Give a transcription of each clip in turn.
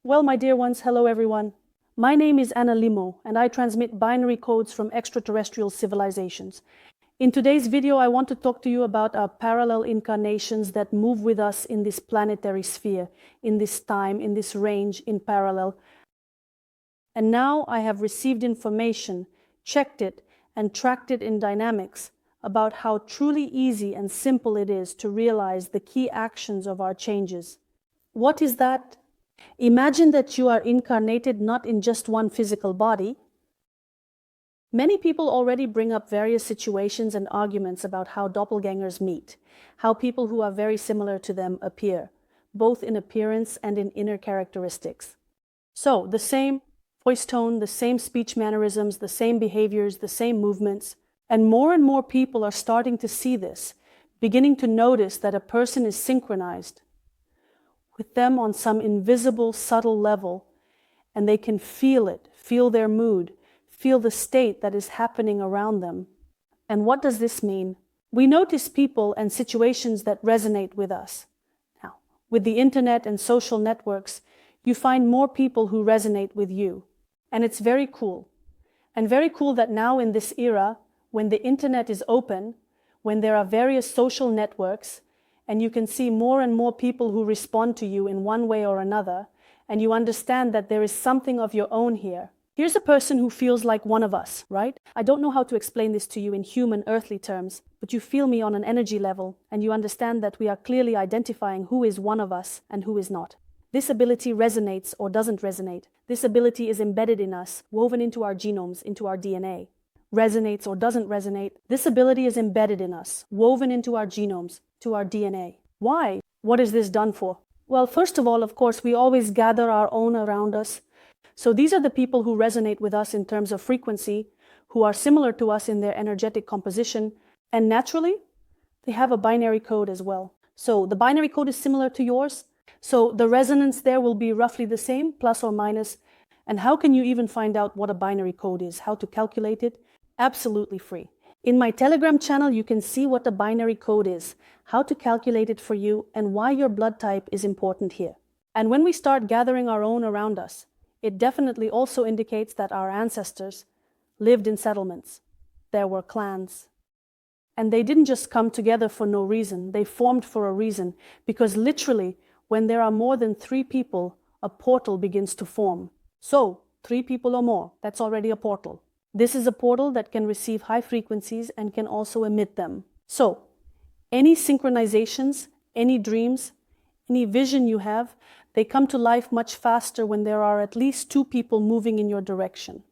Well, my dear ones, hello everyone. My name is Anna Limo, and I transmit binary codes from extraterrestrial civilizations. In today's video, I want to talk to you about our parallel incarnations that move with us in this planetary sphere, in this time, in this range, in parallel. And now I have received information, checked it, and tracked it in dynamics about how truly easy and simple it is to realize the key actions of our changes. What is that? Imagine that you are incarnated not in just one physical body. Many people already bring up various situations and arguments about how doppelgangers meet, how people who are very similar to them appear, both in appearance and in inner characteristics. So, the same voice tone, the same speech mannerisms, the same behaviors, the same movements, and more people are starting to see this, beginning to notice that a person is synchronized with them on some invisible, subtle level, and they can feel it, feel their mood, feel the state that is happening around them. And what does this mean? We notice people and situations that resonate with us. Now, with the internet and social networks, you find more people who resonate with you. And it's very cool. And very cool that now in this era, when the internet is open, when there are various social networks, and you can see more and more people who respond to you in one way or another, and you understand that there is something of your own here. Here's a person who feels like one of us, right? I don't know how to explain this to you in human, earthly terms, but you feel me on an energy level, and you understand that we are clearly identifying who is one of us and who is not. This ability resonates or doesn't resonate. This ability is embedded in us, woven into our genomes, into our DNA. Resonates or doesn't resonate, this ability is embedded in us, woven into our genomes, to our DNA. Why? What is this done for? Well, first of all, of course, we always gather our own around us. So these are the people who resonate with us in terms of frequency, who are similar to us in their energetic composition, and naturally, they have a binary code as well. So the binary code is similar to yours, so the resonance there will be roughly the same, plus or minus. And how can you even find out what a binary code is, how to calculate it? Absolutely free. In my Telegram channel, you can see what a binary code is, how to calculate it for you, and why your blood type is important here. And when we start gathering our own around us, it definitely also indicates that our ancestors lived in settlements. There were clans. And they didn't just come together for no reason, they formed for a reason, because literally, when there are more than 3 people, a portal begins to form. So, 3 people or more, that's already a portal. This is a portal that can receive high frequencies and can also emit them. So, any synchronizations, any dreams, any vision you have, they come to life much faster when there are at least 2 people moving in your direction.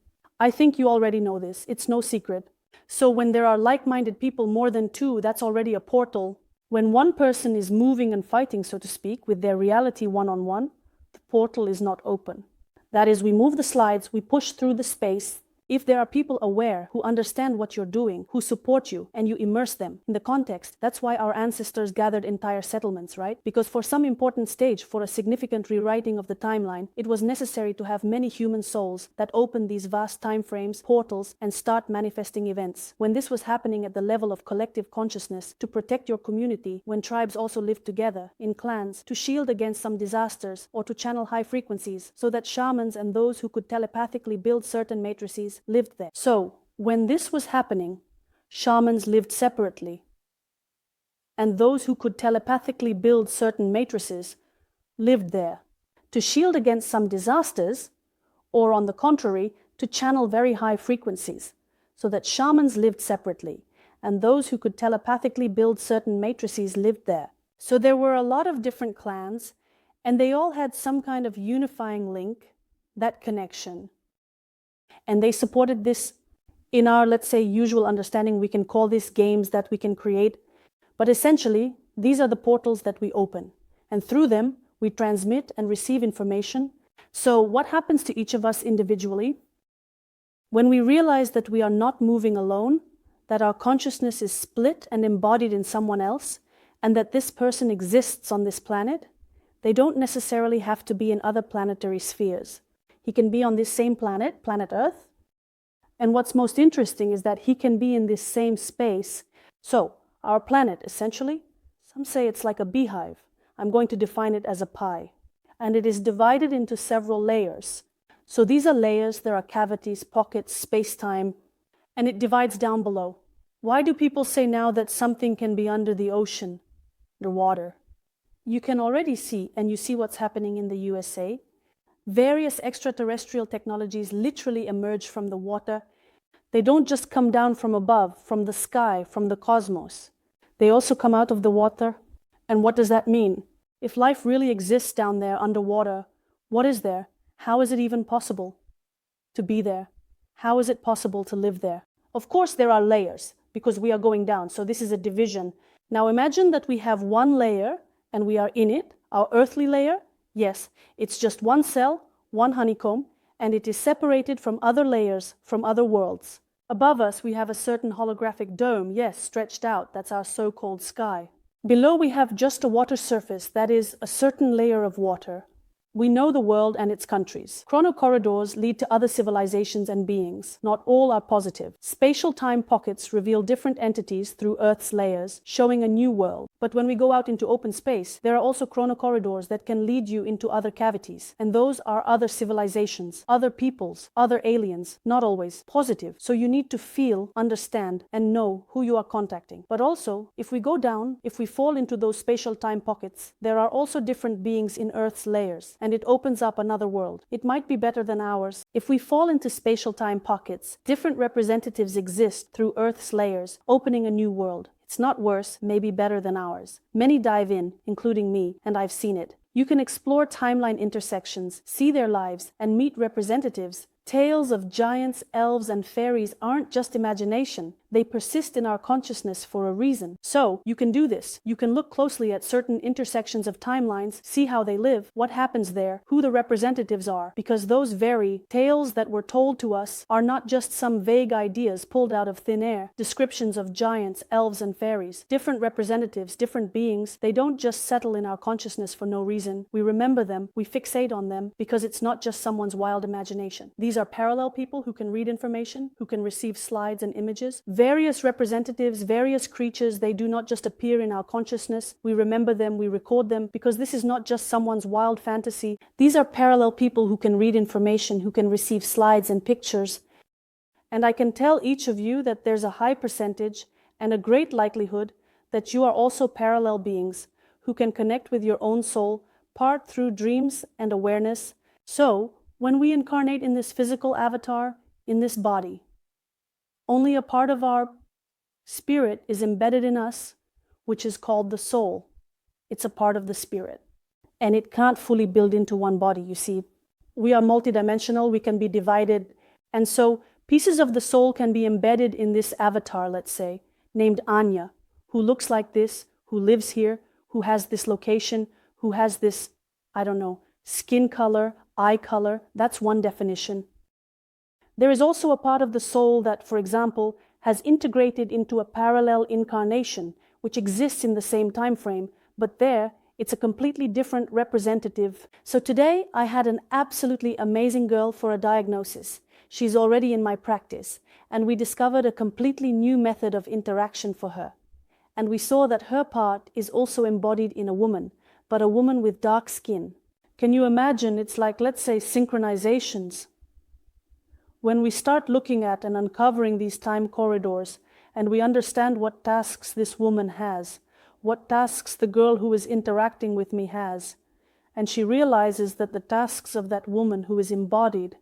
I think you already know this, it's no secret. So when there are like-minded people more than 2, that's already a portal. When one person is moving and fighting, so to speak, with their reality one-on-one, the portal is not open. That is, we move the slides, we push through the space. If there are people aware, who understand what you're doing, who support you, and you immerse them in the context, that's why our ancestors gathered entire settlements, right? Because for some important stage, for a significant rewriting of the timeline, it was necessary to have many human souls that open these vast time frames, portals, and start manifesting events. When this was happening at the level of collective consciousness, to protect your community, when tribes also lived together, in clans, to shield against some disasters, or to channel high frequencies, so that shamans and those who could telepathically build certain matrices lived there. So, when this was happening, shamans lived separately. And those who could telepathically build certain matrices lived there to shield against some disasters, or on the contrary, to channel very high frequencies, so that shamans lived separately, and those who could telepathically build certain matrices lived there. So there were a lot of different clans, and they all had some kind of unifying link, that connection. And they supported this in our, let's say, usual understanding. We can call this games that we can create. But essentially, these are the portals that we open. And through them, we transmit and receive information. So what happens to each of us individually? When we realize that we are not moving alone, that our consciousness is split and embodied in someone else, and that this person exists on this planet, they don't necessarily have to be in other planetary spheres. He can be on this same planet, planet Earth. And what's most interesting is that he can be in this same space. So, our planet, essentially, some say it's like a beehive. I'm going to define it as a pie. and it is divided into several layers. So these are layers, there are cavities, pockets, space-time, and it divides down below. Why do people say now that something can be under the ocean, the water? You can already see, and you see what's happening in the USA, various extraterrestrial technologies literally emerge from the water. They don't just come down from above, from the sky, from the cosmos. They also come out of the water. And what does that mean? If life really exists down there underwater, what is there? How is it even possible to be there? How is it possible to live there? Of course, there are layers because we are going down. So this is a division. Now imagine that we have one layer and we are in it, our earthly layer. Yes, it's just one cell, one honeycomb, and it is separated from other layers, from other worlds. Above us, we have a certain holographic dome, yes, stretched out. That's our so-called sky. Below, we have just a water surface, that is, a certain layer of water. We know the world and its countries. Chronocorridors lead to other civilizations and beings. Not all are positive. Spatial time pockets reveal different entities through Earth's layers, showing a new world. But when we go out into open space, there are also chronocorridors that can lead you into other cavities. And those are other civilizations, other peoples, other aliens, not always positive. So you need to feel, understand, and know who you are contacting. But also, if we go down, if we fall into those spatial time pockets, there are also different beings in Earth's layers. And it opens up another world. It might be better than ours. If we fall into spatial time pockets, different representatives exist through Earth's layers, opening a new world. It's not worse, maybe better than ours. Many dive in, including me, and I've seen it. You can explore timeline intersections, see their lives, and meet representatives. Tales of giants, elves, and fairies aren't just imagination. They persist in our consciousness for a reason. So, you can do this. You can look closely at certain intersections of timelines, see how they live, what happens there, who the representatives are, because those very tales that were told to us are not just some vague ideas pulled out of thin air. Descriptions of giants, elves, and fairies. Different representatives, different beings, they don't just settle in our consciousness for no reason. We remember them, we fixate on them, because it's not just someone's wild imagination. These are parallel people who can read information, who can receive slides and images. Various representatives, various creatures, they do not just appear in our consciousness. We remember them, we record them, because this is not just someone's wild fantasy. These are parallel people who can read information, who can receive slides and pictures. And I can tell each of you that there's a high percentage and a great likelihood that you are also parallel beings who can connect with your own soul, part through dreams and awareness. So, when we incarnate in this physical avatar, in this body, only a part of our spirit is embedded in us, which is called the soul. It's a part of the spirit. And it can't fully build into one body, you see. We are multidimensional, we can be divided. And so pieces of the soul can be embedded in this avatar, let's say, named Anya, who looks like this, who lives here, who has this location, who has this, I don't know, skin color, eye color. That's one definition. There is also a part of the soul that, for example, has integrated into a parallel incarnation, which exists in the same time frame, but there, it's a completely different representative. So today, I had an absolutely amazing girl for a diagnosis. She's already in my practice, and we discovered a completely new method of interaction for her. And we saw that her part is also embodied in a woman, but a woman with dark skin. Can you imagine? It's like, let's say, synchronizations. When we start looking at and uncovering these time corridors, and we understand what tasks this woman has, what tasks the girl who is interacting with me has, and she realizes that the tasks of that woman who is embodied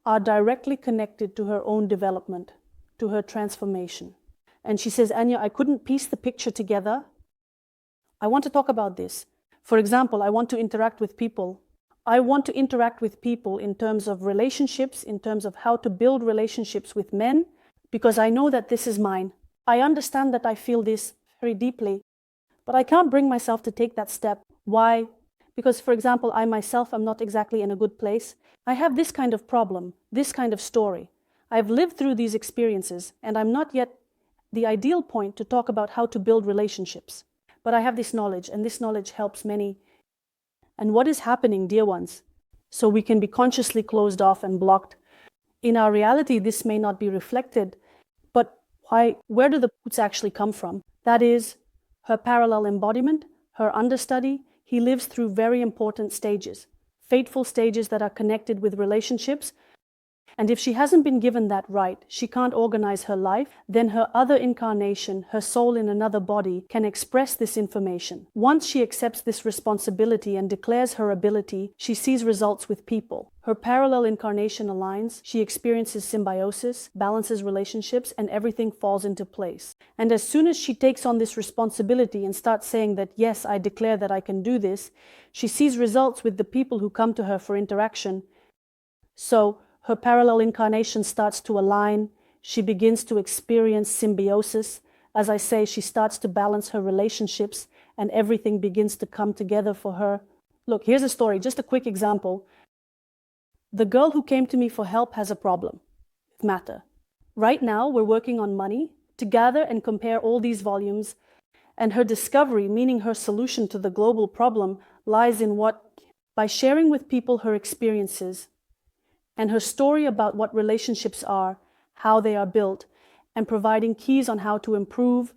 are directly connected to her own development, to her transformation. And she says, Anya, I couldn't piece the picture together. I want to talk about this. For example, I want to interact with people. I want to interact with people in terms of relationships, in terms of how to build relationships with men, because I know that this is mine. I understand that I feel this very deeply, but I can't bring myself to take that step. Why? Because, for example, I myself am not exactly in a good place. I have this kind of problem, this kind of story. I've lived through these experiences, and I'm not yet the ideal point to talk about how to build relationships. But I have this knowledge, and this knowledge helps many. And what is happening, dear ones? So we can be consciously closed off and blocked. In our reality, this may not be reflected, but where do the roots actually come from? That is, her parallel embodiment, her understudy, he lives through very important stages. fateful stages that are connected with relationships. And if she hasn't been given that right, she can't organize her life, then her other incarnation, her soul in another body, can express this information. Once she accepts this responsibility and declares her ability, she sees results with people. Her parallel incarnation aligns, she experiences symbiosis, balances relationships, and everything falls into place. And as soon as she takes on this responsibility and starts saying that, yes, I declare that I can do this, she sees results with the people who come to her for interaction. So, her parallel incarnation starts to align. She begins to experience symbiosis. As I say, she starts to balance her relationships and everything begins to come together for her. Look, here's a story, just a quick example. The girl who came to me for help has a problem with matter. Right now, we're working on money to gather and compare all these volumes. And her discovery, meaning her solution to the global problem, lies in what? By sharing with people her experiences, and her story about what relationships are, how they are built, and providing keys on how to improve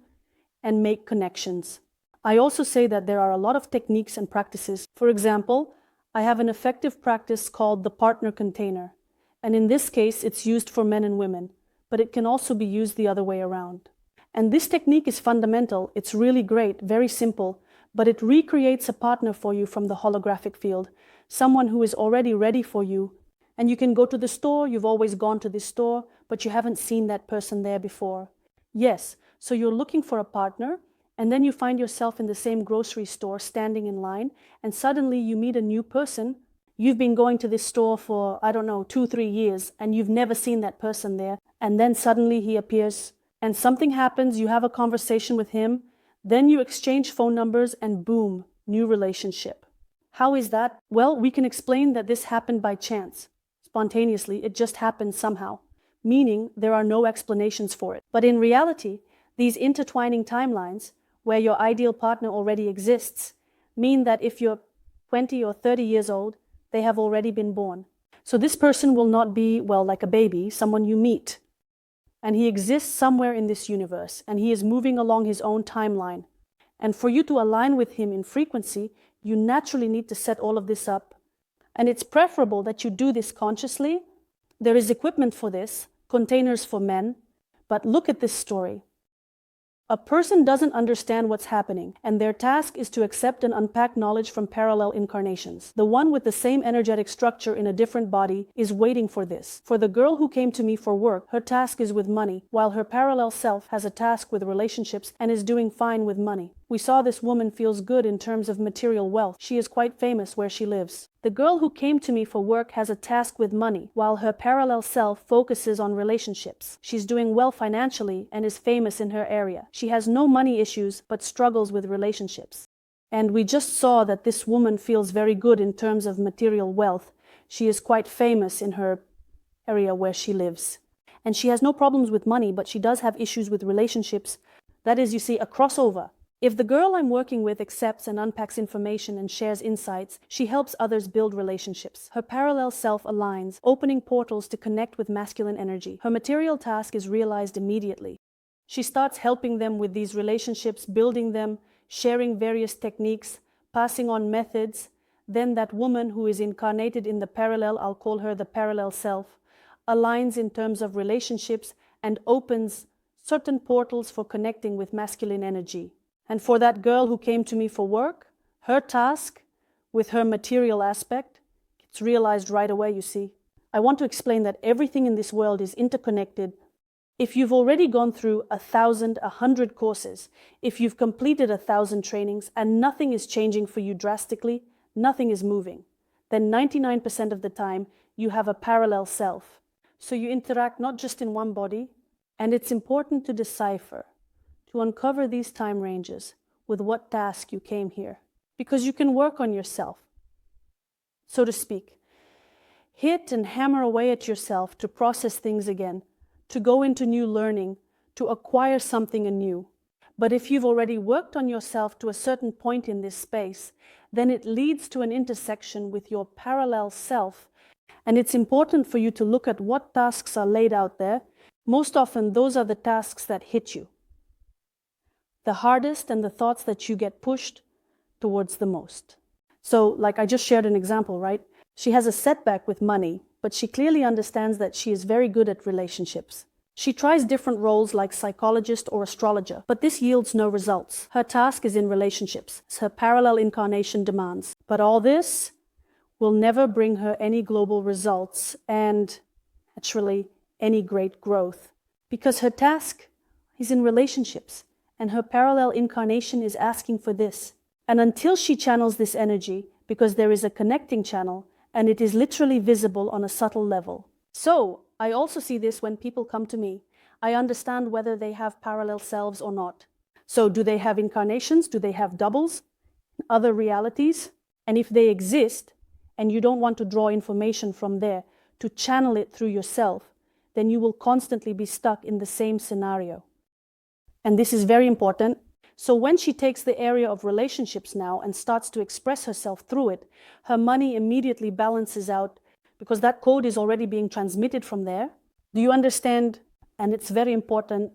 and make connections. I also say that there are a lot of techniques and practices. For example, I have an effective practice called the partner container, and in this case it's used for men and women, but it can also be used the other way around. And this technique is fundamental, it's really great, very simple, but it recreates a partner for you from the holographic field, someone who is already ready for you. And you can go to the store, you've always gone to this store, but you haven't seen that person there before. Yes, so you're looking for a partner, and then you find yourself in the same grocery store standing in line, and suddenly you meet a new person. You've been going to this store for, 2-3 years, and you've never seen that person there. And then suddenly he appears, and something happens, you have a conversation with him, then you exchange phone numbers, and boom, new relationship. How is that? Well, we can explain that this happened by chance. Spontaneously, it just happened somehow, meaning there are no explanations for it. But in reality, these intertwining timelines, where your ideal partner already exists, mean that if you're 20 or 30 years old, they have already been born. So this person will not be, like a baby, someone you meet. And he exists somewhere in this universe, and he is moving along his own timeline. And for you to align with him in frequency, you naturally need to set all of this up. And it's preferable that you do this consciously. There is equipment for this, containers for men. But look at this story. A person doesn't understand what's happening, and their task is to accept and unpack knowledge from parallel incarnations. The one with the same energetic structure in a different body is waiting for this. For the girl who came to me for work, her task is with money, while her parallel self has a task with relationships and is doing fine with money. We saw this woman feels good in terms of material wealth. She is quite famous where she lives. The girl who came to me for work has a task with money, while her parallel self focuses on relationships. She's doing well financially and is famous in her area. She has no money issues but struggles with relationships. And we just saw that this woman feels very good in terms of material wealth. She is quite famous in her area where she lives. And she has no problems with money, but she does have issues with relationships. That is, you see, a crossover. If the girl I'm working with accepts and unpacks information and shares insights, she helps others build relationships. Her parallel self aligns, opening portals to connect with masculine energy. Her material task is realized immediately. She starts helping them with these relationships, building them, sharing various techniques, passing on methods. Then that woman who is incarnated in the parallel, I'll call her the parallel self, aligns in terms of relationships and opens certain portals for connecting with masculine energy. And for that girl who came to me for work, her task with her material aspect, it's realized right away, you see. I want to explain that everything in this world is interconnected. If you've already gone through 1,000, 100 courses, if you've completed 1,000 trainings and nothing is changing for you drastically, nothing is moving, then 99% of the time you have a parallel self. So you interact not just in one body, and it's important to decipher, to uncover these time ranges with what task you came here. Because you can work on yourself, so to speak. Hit and hammer away at yourself to process things again, to go into new learning, to acquire something anew. But if you've already worked on yourself to a certain point in this space, then it leads to an intersection with your parallel self. And it's important for you to look at what tasks are laid out there. Most often, those are the tasks that hit you the hardest and the thoughts that you get pushed towards the most. So, like I just shared an example, right? She has a setback with money, but she clearly understands that she is very good at relationships. She tries different roles like psychologist or astrologer, but this yields no results. Her task is in relationships, as her parallel incarnation demands. But all this will never bring her any global results and, actually, any great growth. Because her task is in relationships, and her parallel incarnation is asking for this. And until she channels this energy, because there is a connecting channel, and it is literally visible on a subtle level. So, I also see this when people come to me. I understand whether they have parallel selves or not. So, do they have incarnations? Do they have doubles? Other realities? And if they exist, and you don't want to draw information from there to channel it through yourself, then you will constantly be stuck in the same scenario. And this is very important. So when she takes the area of relationships now and starts to express herself through it, her money immediately balances out because that code is already being transmitted from there. Do you understand? And it's very important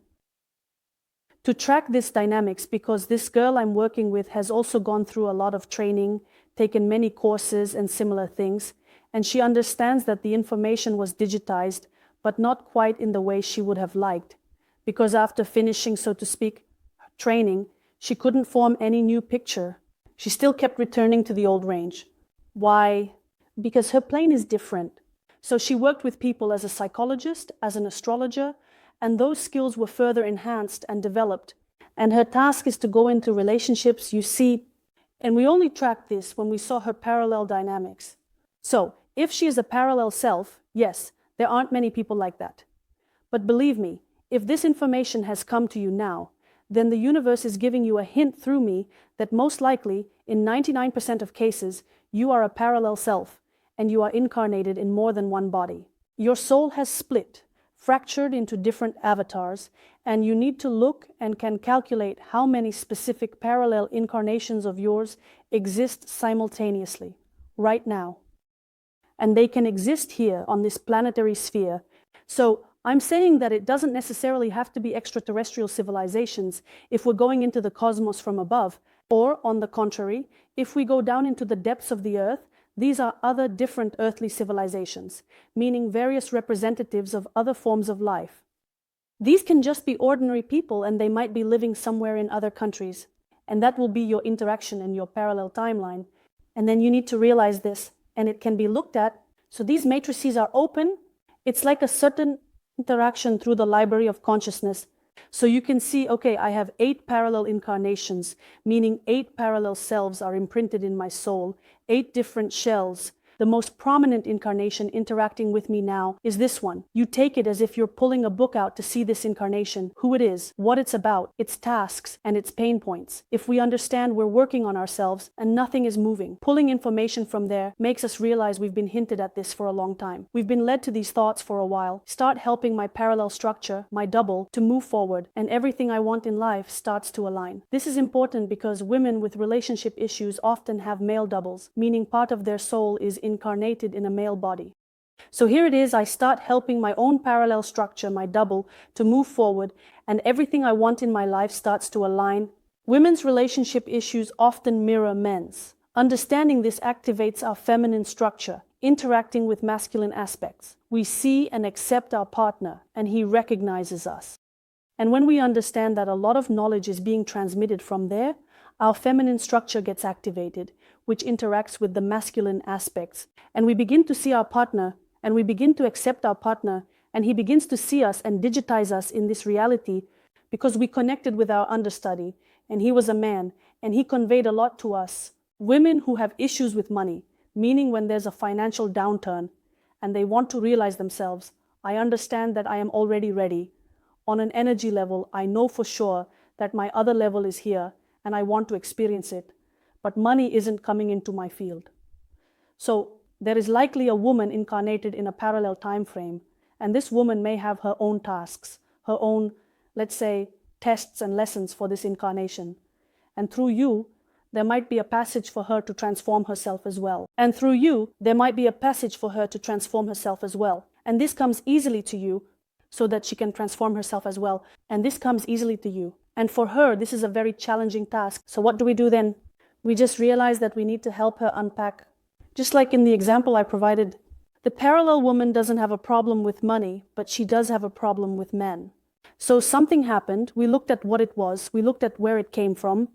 to track this dynamics because this girl I'm working with has also gone through a lot of training, taken many courses and similar things, and she understands that the information was digitized, but not quite in the way she would have liked, because after finishing, so to speak, training, she couldn't form any new picture. She still kept returning to the old range. Why? Because her plane is different. So she worked with people as a psychologist, as an astrologer, and those skills were further enhanced and developed. And her task is to go into relationships, you see, and we only tracked this when we saw her parallel dynamics. So, if she is a parallel self, yes, there aren't many people like that. But believe me, if this information has come to you now, then the universe is giving you a hint through me that most likely, in 99% of cases, you are a parallel self, and you are incarnated in more than one body. Your soul has split, fractured into different avatars, and you need to look and can calculate how many specific parallel incarnations of yours exist simultaneously, right now. And they can exist here on this planetary sphere. So I'm saying that it doesn't necessarily have to be extraterrestrial civilizations if we're going into the cosmos from above, or on the contrary, if we go down into the depths of the earth, these are other different earthly civilizations, meaning various representatives of other forms of life. These can just be ordinary people and they might be living somewhere in other countries, and that will be your interaction and your parallel timeline. And then you need to realize this, and it can be looked at. So these matrices are open. It's like a certain interaction through the library of consciousness. So you can see, okay, I have 8 parallel incarnations, meaning 8 parallel selves are imprinted in my soul, 8 different shells. The most prominent incarnation interacting with me now is this one. You take it as if you're pulling a book out to see this incarnation, who it is, what it's about, its tasks, and its pain points. If we understand we're working on ourselves and nothing is moving, pulling information from there makes us realize we've been hinted at this for a long time. We've been led to these thoughts for a while. Start helping my parallel structure, my double, to move forward, and everything I want in life starts to align. This is important because women with relationship issues often have male doubles, meaning part of their soul is incarnated in a male body. So here it is, I start helping my own parallel structure, my double, to move forward, and everything I want in my life starts to align. Women's relationship issues often mirror men's. Understanding this activates our feminine structure, interacting with masculine aspects. We see and accept our partner, and he recognizes us. And when we understand that a lot of knowledge is being transmitted from there, our feminine structure gets activated, which interacts with the masculine aspects. And we begin to see our partner, and we begin to accept our partner, and he begins to see us and digitize us in this reality because we connected with our understudy, and he was a man, and he conveyed a lot to us. Women who have issues with money, meaning when there's a financial downturn, and they want to realize themselves, I understand that I am already ready. On an energy level, I know for sure that my other level is here, and I want to experience it. But money isn't coming into my field. So there is likely a woman incarnated in a parallel time frame, and this woman may have her own tasks, her own, let's say, tests and lessons for this incarnation. And through you, there might be a passage for her to transform herself as well. And through you, there might be a passage for her to transform herself as well. And this comes easily to you so that she can transform herself as well. And this comes easily to you. And for her, this is a very challenging task. So what do we do then? We just realize that we need to help her unpack, Just like in the example I provided, the parallel woman doesn't have a problem with money, but she does have a problem with men. So something happened, we looked at what it was, we looked at where it came from,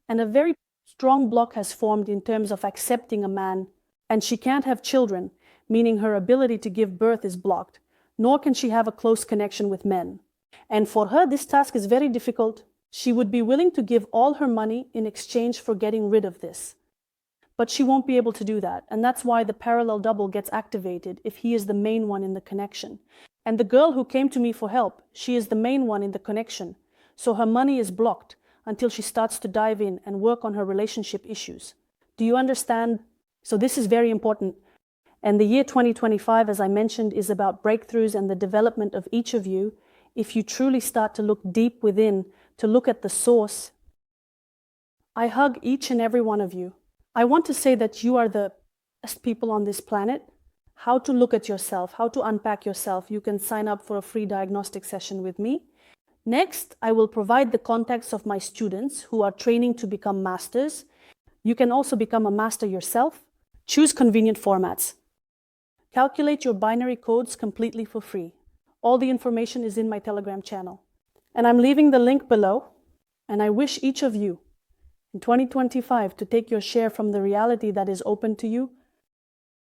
and a very strong block has formed in terms of accepting a man, and she can't have children, meaning her ability to give birth is blocked, nor can she have a close connection with men. And for her, this task is very difficult. She would be willing to give all her money in exchange for getting rid of this. But she won't be able to do that, and that's why the parallel double gets activated if he is the main one in the connection. And the girl who came to me for help, she is the main one in the connection, so her money is blocked until she starts to dive in and work on her relationship issues. Do you understand? So this is very important. And the year 2025, as I mentioned, is about breakthroughs and the development of each of you. If you truly start to look deep within, to look at the source, I hug each and every one of you. I want to say that you are the best people on this planet. How to look at yourself, how to unpack yourself. You can sign up for a free diagnostic session with me. Next, I will provide the contacts of my students who are training to become masters. You can also become a master yourself. Choose convenient formats. Calculate your binary codes completely for free. All the information is in my Telegram channel. And I'm leaving the link below. And I wish each of you in 2025 to take your share from the reality that is open to you